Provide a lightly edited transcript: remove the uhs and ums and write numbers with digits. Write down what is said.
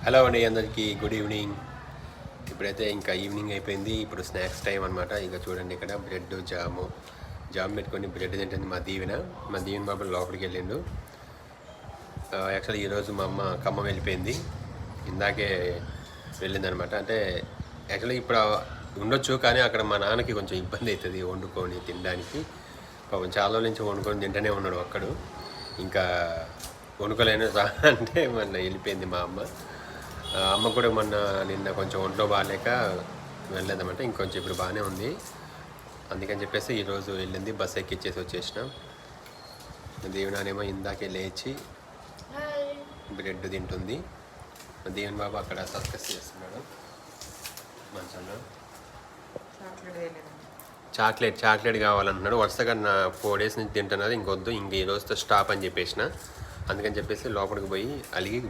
Hello అండి, అందరికీ good evening. ఇప్పుడైతే ఇంకా ఈవినింగ్ అయిపోయింది. ఇప్పుడు స్నాక్స్ టైం అనమాట. ఇంకా చూడండి, ఇక్కడ బ్రెడ్ జామ్ పెట్టుకొని బ్రెడ్ తింటుంది మా దీవెన బాబు లోపలికి వెళ్ళిండు. యాక్చువల్లీ ఈరోజు మా అమ్మ ఖమ్మం వెళ్ళిపోయింది. ఇందాకే వెళ్ళిందనమాట. అంటే యాక్చువల్లీ ఇప్పుడు ఉండొచ్చు, కానీ అక్కడ మా నాన్నకి కొంచెం ఇబ్బంది అవుతుంది వండుకొని తినడానికి. పాపం చాలా రోజుల నుంచి వండుకొని తింటూనే ఉన్నాడు ఒక్కడు. ఇంకా వండుకోలేను అంటే మొన్న వెళ్ళిపోయింది మా అమ్మ కూడా నిన్న కొంచెం ఒంట్లో బాగాలేక వెళ్ళలేదన్నమాట. ఇంకొంచెం ఇప్పుడు బాగానే ఉంది. అందుకని చెప్పేసి ఈరోజు వెళ్ళింది. బస్ ఎక్కిచ్చేసి వచ్చేసిన. దీవెనేమో ఇందాకే లేచి బ్రెడ్ తింటుంది. దీవెన బాబు అక్కడ సర్కస్ చేస్తున్నాడు మంచంలో. చాక్లెట్ కావాలంటున్నాడు. వరుసగా 4 days నుంచి తింటున్నది. ఇంకొద్దు, ఇంక ఈ రోజుతో స్టాప్ అని చెప్పేసిన. అందుకని చెప్పేసి లోపలికి పోయి అలిగి